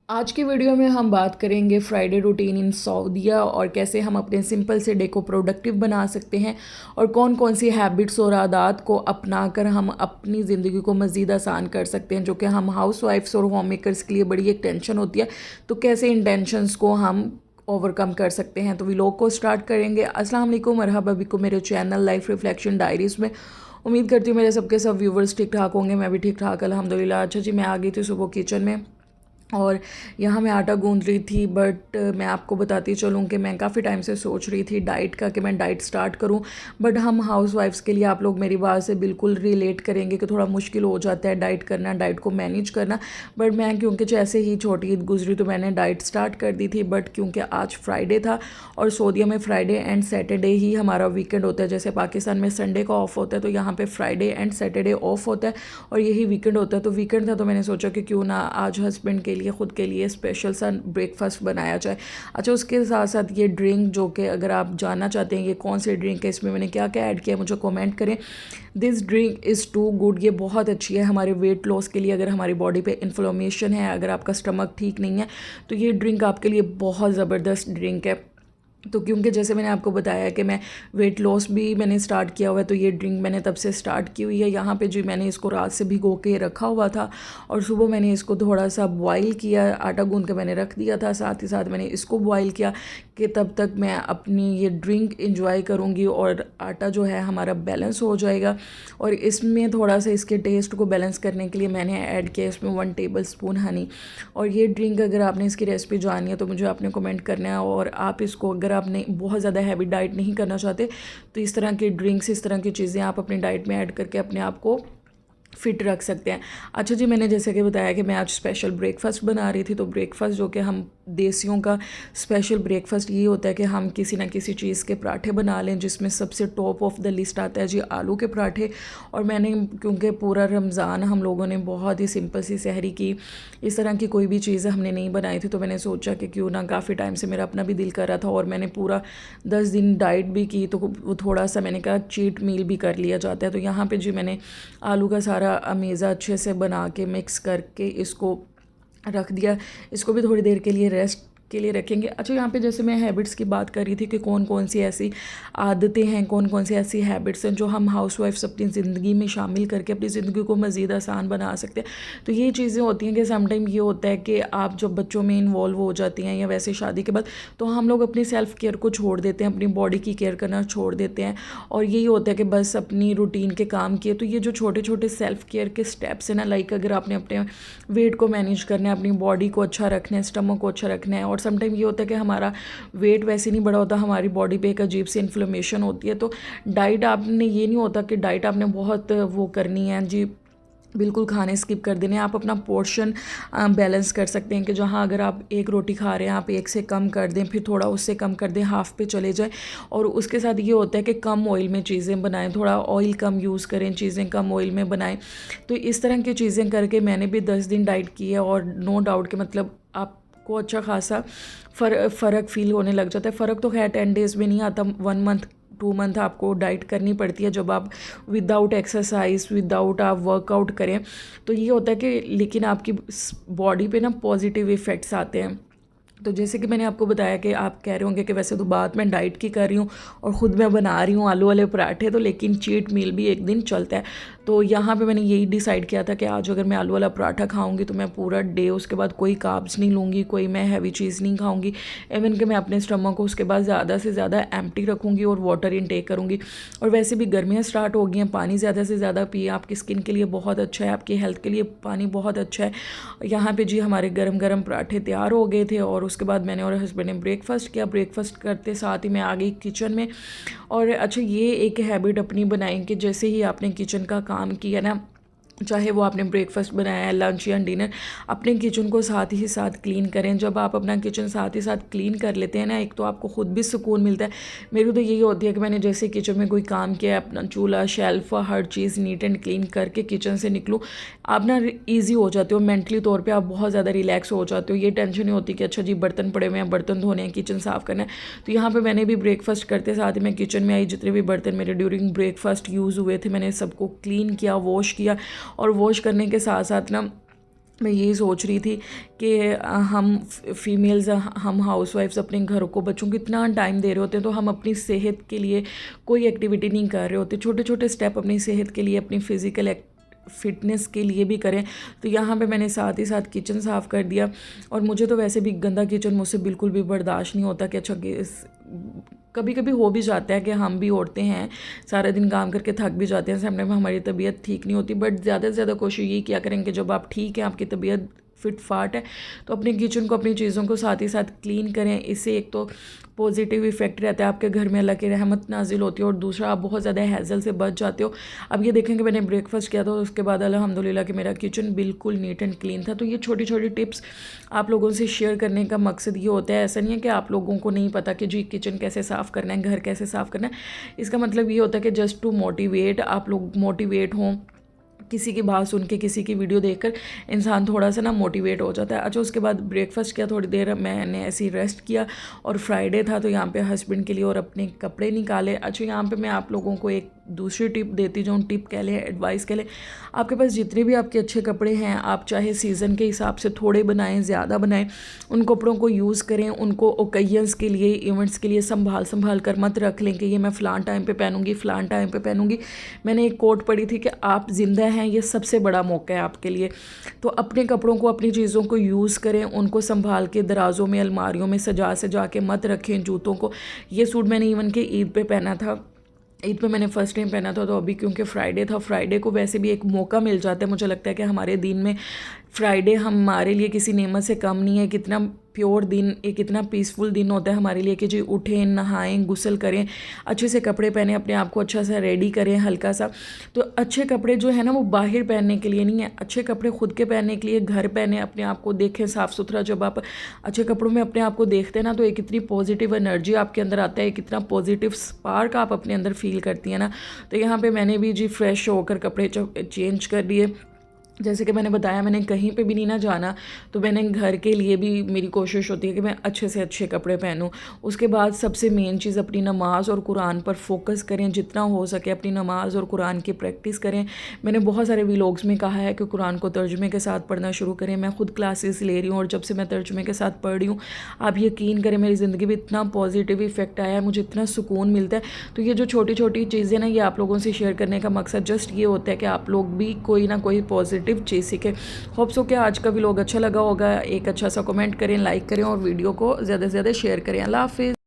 आज की वीडियो में हम बात करेंगे फ्राइडे रूटीन इन सऊदीया और कैसे हम अपने सिंपल से डे को प्रोडक्टिव बना सकते हैं और कौन कौन सी हैबिट्स और आदत को अपनाकर हम अपनी ज़िंदगी को मज़ीद आसान कर सकते हैं, जो कि हम हाउस वाइफ्स और होम मेकर्स के लिए बड़ी एक टेंशन होती है। तो कैसे इन टेंशन्स को हम ओवरकम कर सकते हैं। तो व्लॉग को स्टार्ट करेंगे। अस्सलाम वालेकुम, मरहबा बिकुम मेरे चैनल लाइफ रिफ्लेक्शन डायरीज़ में। उम्मीद करती हूँ मेरे सबके सब व्यूवर्स ठीक ठाक होंगे। मैं भी ठीक ठाक अल्हम्दुलिल्लाह। अच्छा जी, मैं आ गई थी सुबह किचन में और यहाँ मैं आटा गूंद रही थी। बट मैं आपको बताती चलूँ कि मैं काफ़ी टाइम से सोच रही थी डाइट का, कि मैं डाइट स्टार्ट करूँ। बट हम हाउस वाइफ्स के लिए, आप लोग मेरी बात से बिल्कुल रिलेट करेंगे कि थोड़ा मुश्किल हो जाता है डाइट करना, डाइट को मैनेज करना। बट मैं क्योंकि जैसे ही छोटी ईद गुजरी तो मैंने डाइट स्टार्ट कर दी थी। बट क्योंकि आज फ्राइडे था और सऊदीया में फ्राइडे एंड सैटरडे ही हमारा वीकेंड होता है। जैसे पाकिस्तान में संडे का ऑफ होता है, तो यहाँ पे फ्राइडे एंड सैटरडे ऑफ होता है और यही वीकेंड होता है। तो वीकेंड था तो मैंने सोचा कि क्यों ना आज हस्बैंड के लिए, ख़ुद के लिए स्पेशल सा ब्रेकफास्ट बनाया जाए। अच्छा, उसके साथ साथ ये ड्रिंक, जो कि अगर आप जानना चाहते हैं ये कौन सी ड्रिंक है, इसमें मैंने क्या क्या ऐड किया, मुझे कमेंट करें। This drink is too good. ये बहुत अच्छी है हमारे वेट लॉस के लिए। अगर हमारी बॉडी पे इन्फ्लेमेशन है, अगर आपका स्टमक ठीक नहीं है, तो ये ड्रिंक आपके लिए बहुत ज़बरदस्त ड्रिंक है। तो क्योंकि जैसे मैंने आपको बताया कि मैं वेट लॉस भी मैंने स्टार्ट किया हुआ है, तो ये ड्रिंक मैंने तब से स्टार्ट की हुई है। यहाँ पे जी मैंने इसको रात से भिगो के रखा हुआ था और सुबह मैंने इसको थोड़ा सा बॉईल किया, आटा गूंद के मैंने रख दिया था। साथ ही साथ मैंने इसको बॉईल किया कि तब तक मैं अपनी ये ड्रिंक इंजॉय करूँगी और आटा जो है हमारा बैलेंस हो जाएगा। और इसमें थोड़ा सा इसके टेस्ट को बैलेंस करने के लिए मैंने ऐड किया इसमें 1 टेबल स्पून हनी। और ये ड्रिंक अगर आपने इसकी रेसिपी जाननी है तो मुझे आपने कमेंट करना है। और आप इसको, अगर आपने बहुत ज़्यादा हैवी डाइट नहीं करना चाहते, तो इस तरह के ड्रिंक्स, इस तरह की चीज़ें आप अपनी डाइट में ऐड करके अपने आप को फिट रख सकते हैं। अच्छा जी, मैंने जैसे कि बताया कि मैं आज स्पेशल ब्रेकफास्ट बना रही थी। तो ब्रेकफास्ट जो कि हम देसियों का स्पेशल ब्रेकफास्ट ये होता है कि हम किसी ना किसी चीज़ के पराठे बना लें, जिसमें सबसे टॉप ऑफ द लिस्ट आता है जी आलू के पराठे। और मैंने, क्योंकि पूरा रमज़ान हम लोगों ने बहुत ही सिंपल सी सहरी की, इस तरह की कोई भी चीज़ हमने नहीं बनाई थी, तो मैंने सोचा कि क्यों ना, काफ़ी टाइम से मेरा अपना भी दिल कर रहा था और मैंने पूरा 10 दिन डाइट भी की, तो वो थोड़ा सा मैंने कहा चीट मील भी कर लिया जाता है। तो यहाँ पे जी मैंने आलू का सारा अमेज़ा अच्छे से बना के मिक्स करके इसको रख दिया। इसको भी थोड़ी देर के लिए रेस्ट के लिए रखेंगे। अच्छा, यहाँ पे जैसे मैं हैबिट्स की बात कर रही थी कि कौन कौन सी ऐसी आदतें हैं, कौन कौन सी ऐसी हैबिट्स हैं जो हम हाउस वाइफ्स अपनी ज़िंदगी में शामिल करके अपनी ज़िंदगी को मज़ीद आसान बना सकते हैं। तो ये चीज़ें होती हैं कि समटाइम ये होता है कि आप जब बच्चों में इन्वॉल्व हो जाती हैं या वैसे शादी के बाद, तो हम लोग अपनी सेल्फ़ केयर को छोड़ देते हैं, अपनी बॉडी की केयर करना छोड़ देते हैं और यही होता है कि बस अपनी रूटीन के काम किए। तो ये जो छोटे छोटे सेल्फ़ केयर के स्टेप्स हैं ना, लाइक अगर आपने अपने वेट को मैनेज करना है, अपनी बॉडी को अच्छा रखना है, स्टमक को अच्छा रखना है। और समटाइम ये होता है कि हमारा वेट वैसे नहीं बढ़ा होता, हमारी बॉडी पे एक अजीब सी इन्फ्लेमेशन होती है। तो डाइट आपने, ये नहीं होता कि डाइट आपने बहुत वो करनी है जी, बिल्कुल खाने स्किप कर देने। आप अपना पोर्शन बैलेंस कर सकते हैं कि जहाँ अगर आप एक रोटी खा रहे हैं, आप एक से कम कर दें, फिर थोड़ा उससे कम कर दें, हाफ़ पे चले जाएं। और उसके साथ ये होता है कि कम ऑयल में चीज़ें बनाएं, थोड़ा ऑयल कम यूज़ करें, चीज़ें कम ऑयल में बनाएं। तो इस तरह की चीज़ें करके मैंने भी 10 दिन डाइट की है और नो डाउट कि मतलब आपको अच्छा खासा फ़र्क फील होने लग जाता है। फ़र्क तो खैर 10 डेज़ में नहीं आता, 1 मंथ 2 मंथ आपको डाइट करनी पड़ती है जब आप विदाउट एक्सरसाइज, विदाउट आप वर्कआउट करें। तो ये होता है कि लेकिन आपकी बॉडी पे ना पॉजिटिव इफ़ेक्ट्स आते हैं। तो जैसे कि मैंने आपको बताया कि आप कह रहे होंगे कि वैसे तो बात मैं डाइट की कर रही हूँ और ख़ुद मैं बना रही हूँ आलू वाले पराठे, तो लेकिन चीट मील भी एक दिन चलता है। तो यहाँ पे मैंने यही डिसाइड किया था कि आज अगर मैं आलू वाला पराठा खाऊंगी तो मैं पूरा डे उसके बाद कोई कार्ब्स नहीं लूँगी, कोई मैं हैवी चीज़ नहीं खाऊंगी। इवन कि मैं अपने स्टमक को उसके बाद ज़्यादा से ज़्यादा एम्प्टी रखूँगी और वाटर इनटेक करूँगी। और वैसे भी गर्मियाँ स्टार्ट हो गई हैं, पानी ज़्यादा से ज़्यादा पिए, आपकी स्किन के लिए बहुत अच्छा है, आपकी हेल्थ के लिए पानी बहुत अच्छा है। यहाँ पर जी हमारे गर्म गर्म पराठे तैयार हो गए थे और उसके बाद मैंने और हस्बैंड ने ब्रेकफास्ट किया। ब्रेकफास्ट करते साथ ही मैं आ गई किचन में। और अच्छा, ये एक हैबिट अपनी बनाई कि जैसे ही आपने किचन का काम किया ना, चाहे वो आपने ब्रेकफास्ट बनाया है, लंच या डिनर, अपने किचन को साथ ही साथ क्लीन करें। जब आप अपना किचन साथ ही साथ क्लीन कर लेते हैं ना, एक तो आपको ख़ुद भी सुकून मिलता है। मेरी तो यही होती है कि मैंने जैसे किचन में कोई काम किया, अपना चूल्हा, shelf, her cheese neat and clean करके किचन से निकलूँ, आप ना ईजी हो जाते हो, मेंटली तौर पे आप बहुत ज़्यादा रिलैक्स हो जाते हो। ये टेंशन नहीं होती कि अच्छा जी बर्तन पड़े हुए हैं, बर्तन धोने हैं, किचन साफ़ करना है। तो यहाँ पे मैंने भी ब्रेकफास्ट करते साथ ही मैं किचन में आई, जितने भी बर्तन मेरे ड्यूरिंग ब्रेकफास्ट यूज़ हुए थे मैंने सबको क्लीन किया, वॉश किया। और वॉश करने के साथ साथ ना मैं यही सोच रही थी कि हम फीमेल्स, हम हाउसवाइफ्स अपने घरों को, बच्चों को इतना टाइम दे रहे होते हैं, तो हम अपनी सेहत के लिए कोई एक्टिविटी नहीं कर रहे होते। छोटे छोटे स्टेप अपनी सेहत के लिए, अपनी फ़िज़िकल फिटनेस के लिए भी करें। तो यहाँ पे मैंने साथ ही साथ किचन साफ़ कर दिया। और मुझे तो वैसे भी गंदा किचन मुझसे बिल्कुल भी बर्दाश्त नहीं होता कि अच्छा कभी कभी हो भी जाता है कि हम भी औरतें हैं, सारा दिन काम करके थक भी जाते हैं, सामने में हमारी तबीयत ठीक नहीं होती, बट ज़्यादा से ज़्यादा कोशिश यही किया करें कि जब आप ठीक हैं, आपकी तबीयत फिट फाट है, तो अपने किचन को, अपनी चीज़ों को साथ ही साथ क्लीन करें। इससे एक तो पॉजिटिव इफेक्ट रहता है, आपके घर में अल्लाह की रहमत नाजिल होती है, और दूसरा आप बहुत ज़्यादा हैज़ल से बच जाते हो। अब ये देखें कि मैंने ब्रेकफास्ट किया था, उसके बाद अल्हम्दुलिल्लाह कि मेरा किचन बिल्कुल नीट एंड क्लीन था। तो ये छोटी छोटी टिप्स आप लोगों से शेयर करने का मकसद ये होता है। ऐसा नहीं है कि आप लोगों को नहीं पता कि जी किचन कैसे साफ़ करना है, घर कैसे साफ़ करना है। इसका मतलब ये होता है कि जस्ट टू मोटिवेट, आप लोग मोटिवेट हों, किसी की बात सुन के, किसी की वीडियो देखकर इंसान थोड़ा सा ना मोटिवेट हो जाता है। अच्छा, उसके बाद ब्रेकफास्ट किया, थोड़ी देर मैंने ऐसे ही रेस्ट किया, और फ्राइडे था तो यहाँ पे हस्बैंड के लिए और अपने कपड़े निकाले। अच्छा, यहाँ पे मैं आप लोगों को एक दूसरी टिप देती जाऊँ, टिप कह लें, एडवाइस कह लें। आपके पास जितने भी आपके अच्छे कपड़े हैं, आप चाहे सीज़न के हिसाब से थोड़े बनाएं, ज़्यादा बनाएं, उन कपड़ों को यूज़ करें। उनको ओकेजन्स के लिए, इवेंट्स के लिए संभाल कर मत रख लें कि ये मैं फ़लान टाइम पे पहनूंगी, फ़लान टाइम पे पहनूंगी। मैंने एक कोट पढ़ी थी कि आप ज़िंदा हैं, ये सबसे बड़ा मौका है आपके लिए। तो अपने कपड़ों को, अपनी चीज़ों को यूज़ करें, उनको संभाल के दराज़ों में, अलमारियों में सजा के मत रखें। जूतों को, ये सूट मैंने इवन के ईद पे पहना था, ईद पे मैंने फ़र्स्ट टाइम पहना था। तो अभी क्योंकि फ्राइडे था, फ्राइडे को वैसे भी एक मौका मिल जाता है, मुझे लगता है कि हमारे दिन में फ्राइडे हमारे लिए किसी नेमत से कम नहीं है। कितना प्योर दिन, एक इतना पीसफुल दिन होता है हमारे लिए कि जी उठें, नहाएं, गुस्ल करें, अच्छे से कपड़े पहने, अपने आप को अच्छा सा रेडी करें, हल्का सा। तो अच्छे कपड़े जो है ना, वो बाहर पहनने के लिए नहीं है, अच्छे कपड़े खुद के पहनने के लिए। घर पहने, अपने आप को देखें साफ़ सुथरा। जब आप अच्छे कपड़ों में अपने आप को देखते हैं ना, तो एक इतनी पॉजिटिव एनर्जी आपके अंदर आता है, एक इतना पॉजिटिव स्पार्क आप अपने अंदर फील करती हैं ना। तो यहाँ पर मैंने भी जी फ्रेश होकर कपड़े चेंज कर लिए। जैसे कि मैंने बताया, मैंने कहीं पे भी नहीं ना जाना, तो मैंने घर के लिए भी मेरी कोशिश होती है कि मैं अच्छे से अच्छे कपड़े पहनूं। उसके बाद सबसे मेन चीज़, अपनी नमाज़ और कुरान पर फोकस करें, जितना हो सके अपनी नमाज़ और कुरान की प्रैक्टिस करें। मैंने बहुत सारे व्लॉग्स में कहा है कि कुरान को तर्जुमे के साथ पढ़ना शुरू करें। मैं खुद क्लासेस ले रही हूँ, और जब से मैं तर्जुमे के साथ पढ़ रही हूँ, आप यकीन करें मेरी ज़िंदगी में इतना पॉजिटिव इफेक्ट आया है, मुझे इतना सुकून मिलता है। तो ये जो छोटी छोटी चीज़ें ना, ये आप लोगों से शेयर करने का मकसद जस्ट ये होता है कि आप लोग भी कोई ना कोई पॉजिटिव चीज़ सीखें। होप्स हो कि आज का व्लॉग अच्छा लगा होगा। एक अच्छा सा कमेंट करें, लाइक करें, और वीडियो को ज़्यादा से ज़्यादा शेयर करें। अल्लाह हाफिज़।